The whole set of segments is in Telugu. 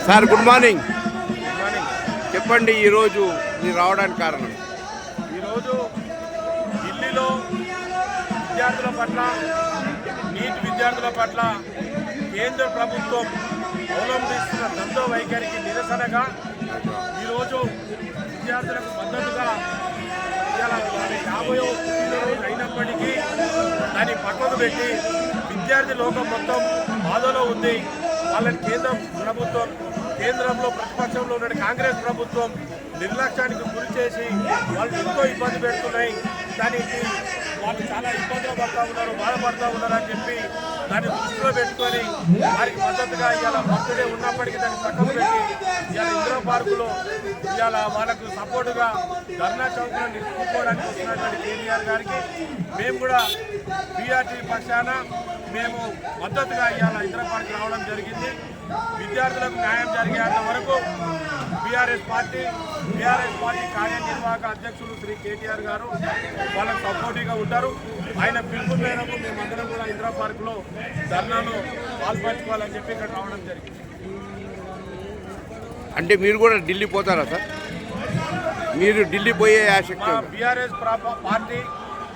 Sir good morning. Good morning. చెప్పండి, ఈరోజు మీరు రావడానికి కారణం? ఈరోజు ఢిల్లీలో విద్యార్థుల పట్ల, నీట్ విద్యార్థుల పట్ల కేంద్ర ప్రభుత్వం అవలంబిస్తున్న దందో వైఖరికి నిరసనగా ఈరోజు విద్యార్థులకు మద్దతుగా ఇవాళ 50వ పుట్టినరోజు అయినప్పటికీ దాన్ని పక్కకు పెట్టి విద్యార్థి లోకం మొత్తం బాధలో ఉంది. వాళ్ళని కేంద్రంలో ప్రతిపక్షంలో ఉన్న కాంగ్రెస్ ప్రభుత్వం నిర్లక్ష్యానికి గురి చేసి వాళ్ళు ఎంతో ఇబ్బంది పెడుతున్నాయి. దానికి వాళ్ళు చాలా ఇబ్బందులు పడుతూ ఉన్నారు, బాధపడుతూ ఉన్నారు అని చెప్పి దాన్ని దృష్టిలో పెట్టుకొని వారికి మద్దతుగా ఇవాళ బర్త్డే ఉన్నప్పటికీ దాన్ని పక్కకు పెట్టి ఇవాళ ఇందిరా పార్కులో ఇవాళ వాళ్ళకు సపోర్టుగా ధర్నా చౌక్లో నిలుపుకోవడానికి వస్తున్నటువంటి కేటీఆర్ గారికి మేము కూడా బీఆర్టీ పక్షాన మేము మద్దతుగా ఇవాళ ఇందిరా పార్క్ రావడం జరిగింది. విద్యార్థులకు న్యాయం జరిగేంత వరకు బీఆర్ఎస్ పార్టీ కార్యనిర్వాహక అధ్యక్షులు శ్రీ కేటీఆర్ గారు వాళ్ళకు సపోర్టివ్గా ఉంటారు. ఆయన పిలుపు మేరకు మేమందరం కూడా ఇందిరా పార్కులో ధర్నాలో పాల్పంచుకోవాలని చెప్పి ఇక్కడ రావడం జరిగింది. అంటే మీరు కూడా ఢిల్లీ పోతారా సార్? మీరు ఢిల్లీ పోయే ఆసక్తి?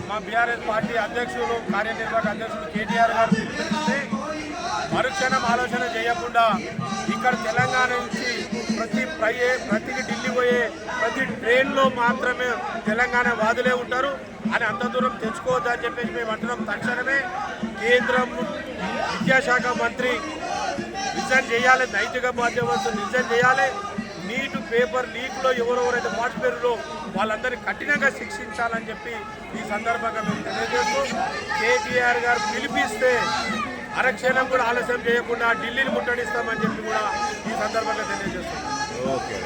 మా బీఆర్ఎస్ పార్టీ అధ్యక్షులు కార్యనిర్వాహక అధ్యక్షులు కేటీఆర్ గారు పిలుపునిస్తే మరుక్షణం ఆలోచన చేయకుండా ఇక్కడ తెలంగాణ నుంచి ప్రతి ఢిల్లీ పోయే ప్రతి ట్రైన్లో మాత్రమే తెలంగాణ వాదులే ఉంటారు అని అంత దూరం తెచ్చుకోవద్దు అని చెప్పేసి మేము అంటున్నాం. తక్షణమే కేంద్రం విద్యాశాఖ మంత్రి రిజైన్ చేయాలి, నైతిక బాధ్యతలు రిజైన్ చేయాలి. నీట్ పేపర్ లీక్లో ఎవరెవరైతే పార్టిసిపేట్లో వాళ్ళందరినీ కఠినంగా శిక్షించాలని చెప్పి ఈ సందర్భంగా మేము తెలియజేస్తూ కేటీఆర్ గారు పిలిపిస్తే అరక్షణం కూడా ఆలస్యం చేయకుండా ఢిల్లీని ముట్టడిస్తామని చెప్పి కూడా ఈ సందర్భంగా తెలియజేస్తున్నాం. ఓకే.